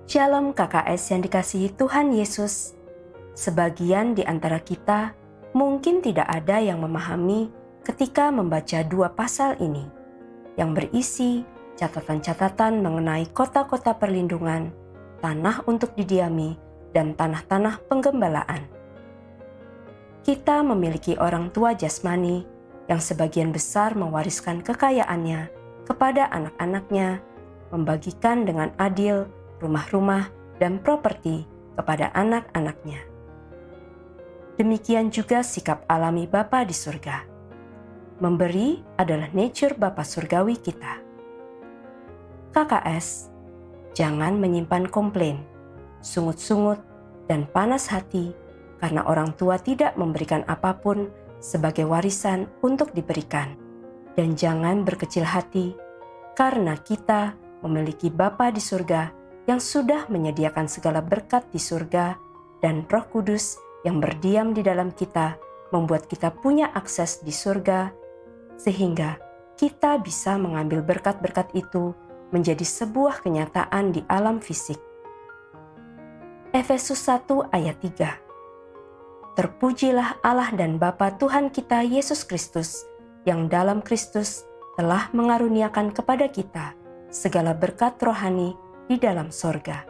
Shalom KKS yang dikasihi Tuhan Yesus. Sebagian di antara kita mungkin tidak ada yang memahami ketika membaca dua pasal ini, yang berisi catatan-catatan mengenai kota-kota perlindungan, tanah untuk didiami, dan tanah-tanah penggembalaan. Kita memiliki orang tua jasmani yang sebagian besar mewariskan kekayaannya kepada anak-anaknya, membagikan dengan adil rumah-rumah dan properti kepada anak-anaknya. Demikian juga sikap alami Bapa di surga. Memberi adalah nature Bapa surgawi kita. KKS, jangan menyimpan komplain, sungut-sungut, dan panas hati karena orang tua tidak memberikan apapun sebagai warisan untuk diberikan. Dan jangan berkecil hati karena kita memiliki Bapa di surga yang sudah menyediakan segala berkat di surga, dan Roh Kudus yang berdiam di dalam kita membuat kita punya akses di surga, sehingga kita bisa mengambil berkat-berkat itu menjadi sebuah kenyataan di alam fisik. Efesus 1 ayat 3. Terpujilah Allah dan Bapa Tuhan kita Yesus Kristus, yang dalam Kristus telah mengaruniakan kepada kita segala berkat rohani di dalam sorga.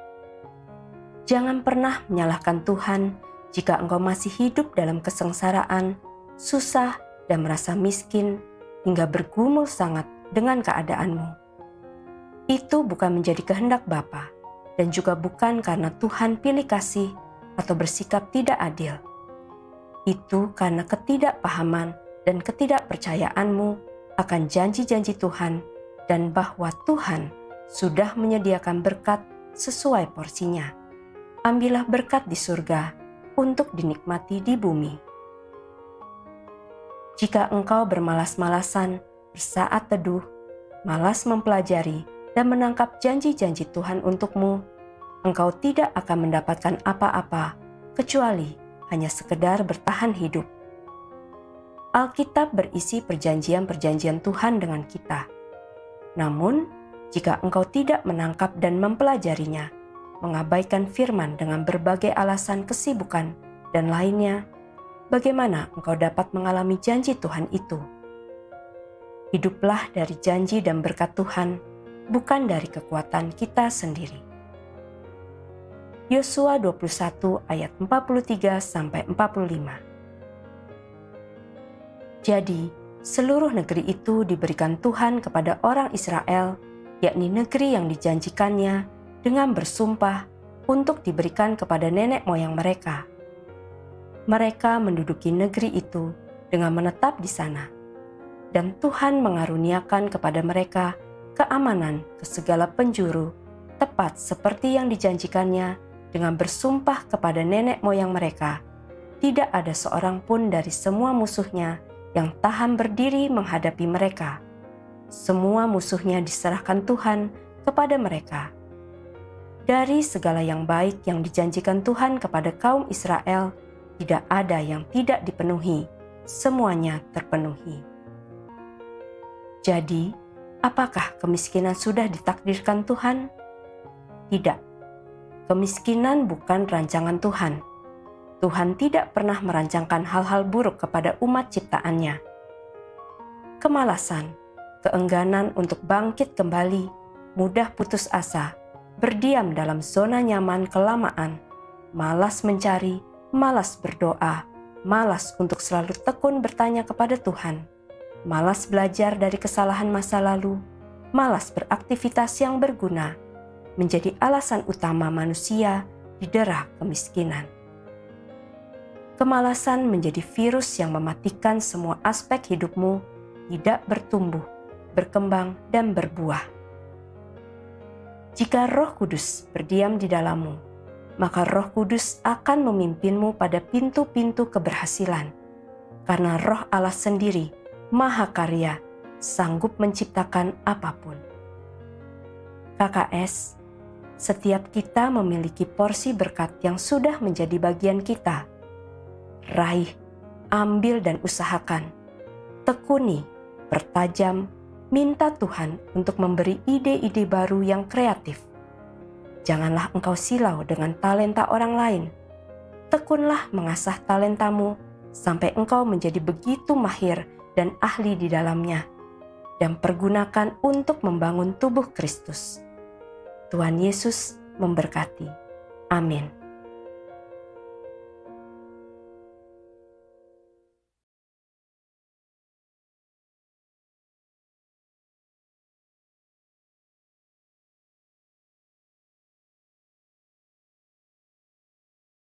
Jangan pernah menyalahkan Tuhan jika engkau masih hidup dalam kesengsaraan, susah, dan merasa miskin, hingga bergumul sangat dengan keadaanmu. Itu bukan menjadi kehendak Bapa, dan juga bukan karena Tuhan pilih kasih atau bersikap tidak adil. Itu karena ketidakpahaman dan ketidakpercayaanmu akan janji-janji Tuhan, dan bahwa Tuhan sudah menyediakan berkat sesuai porsinya. Ambillah berkat di surga untuk dinikmati di bumi. Jika engkau bermalas-malasan, bersaat teduh, malas mempelajari dan menangkap janji-janji Tuhan untukmu, engkau tidak akan mendapatkan apa-apa kecuali hanya sekedar bertahan hidup. Alkitab berisi perjanjian-perjanjian Tuhan dengan kita. Namun, jika engkau tidak menangkap dan mempelajarinya, mengabaikan firman dengan berbagai alasan kesibukan dan lainnya, bagaimana engkau dapat mengalami janji Tuhan itu? Hiduplah dari janji dan berkat Tuhan, bukan dari kekuatan kita sendiri. Yosua 21 ayat 43-45. Jadi, seluruh negeri itu diberikan Tuhan kepada orang Israel, yakni negeri yang dijanjikannya, dengan bersumpah untuk diberikan kepada nenek moyang mereka. Mereka menduduki negeri itu dengan menetap di sana, dan Tuhan mengaruniakan kepada mereka keamanan ke segala penjuru, tepat seperti yang dijanjikannya dengan bersumpah kepada nenek moyang mereka. Tidak ada seorang pun dari semua musuhnya yang tahan berdiri menghadapi mereka. Semua musuhnya diserahkan Tuhan kepada mereka. Dari segala yang baik yang dijanjikan Tuhan kepada kaum Israel, tidak ada yang tidak dipenuhi, semuanya terpenuhi. Jadi, apakah kemiskinan sudah ditakdirkan Tuhan? Tidak. Kemiskinan bukan rancangan Tuhan. Tuhan tidak pernah merancangkan hal-hal buruk kepada umat ciptaannya. Kemalasan, keengganan untuk bangkit kembali, mudah putus asa, berdiam dalam zona nyaman kelamaan, malas mencari, malas berdoa, malas untuk selalu tekun bertanya kepada Tuhan, malas belajar dari kesalahan masa lalu, malas beraktivitas yang berguna, menjadi alasan utama manusia didera kemiskinan. Kemalasan menjadi virus yang mematikan semua aspek hidupmu, tidak bertumbuh, berkembang, dan berbuah. Jika Roh Kudus berdiam di dalammu, maka Roh Kudus akan memimpinmu pada pintu-pintu keberhasilan. Karena Roh Allah sendiri, Maha Karya, sanggup menciptakan apapun. KKS, setiap kita memiliki porsi berkat yang sudah menjadi bagian kita. Raih, ambil dan usahakan. Tekuni, pertajam, minta Tuhan untuk memberi ide-ide baru yang kreatif. Janganlah engkau silau dengan talenta orang lain. Tekunlah mengasah talentamu sampai engkau menjadi begitu mahir dan ahli di dalamnya, dan pergunakan untuk membangun tubuh Kristus. Tuhan Yesus memberkati. Amin.